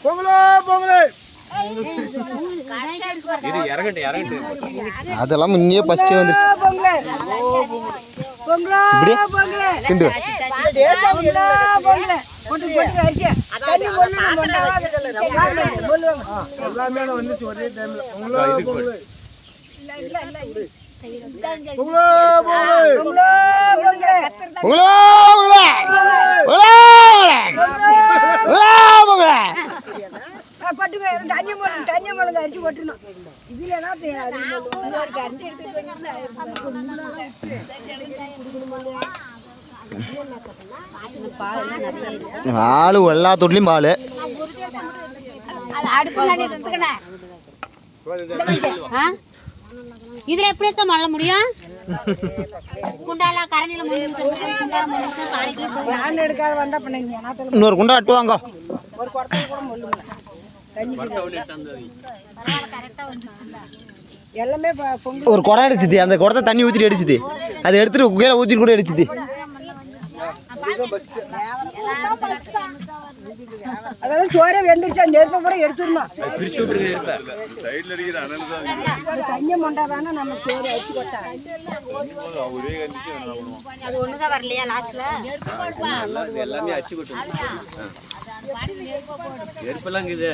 பொங்கலோ பொங்கலே. அதெல்லாம் முன்னே ஃபர்ஸ்ட் வந்துச்சு. இப்படி திண்டு எல்லாமே வந்துச்சு ஒரே டைம்ல. பொங்கலோ பொங்கலே. பொங்கலோ பொங்கலே. பொங்கலோ பொங்கலே. தண்ணி மிளகு அரிச்சு கொட்டணும். இதுலனா பால் எல்லா தொட்டிலையும் பால். இதுல எப்படி மழை முடியும்? எடுக்காத வந்தா இன்னொரு குண்டா அட்டுவாங்க. ஒரு குடத்துல கூட மொல்லுங்க எல்லாமே ஒரு குடம் அடிச்சுது. அந்த குடத்தை தண்ணி ஊற்றிட்டு அடிச்சுது. அதை எடுத்துட்டு கீழே ஊற்றிட்டு கூட அடிச்சுது. அதெல்லாம் சோறே வெந்துருச்சா நெருப்பை பூரா எடுத்துடணும். தண்ணி மொண்டாதானே நம்ம சோறு அடிச்சு கொட்டா. அது ஒண்ணுதான் வரலையா லாஸ்ட்ல? எல்லாமே அச்சு கொட்டு. நெருப்பெல்லாம் இருக்குது.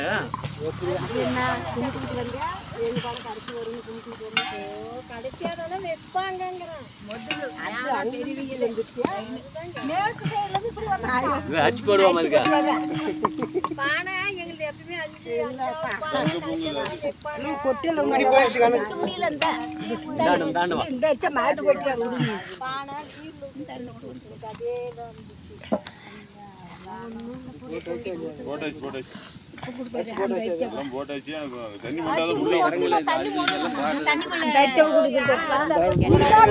அச்சு போடுவோம். மாட்டு கொட்டி தண்ணி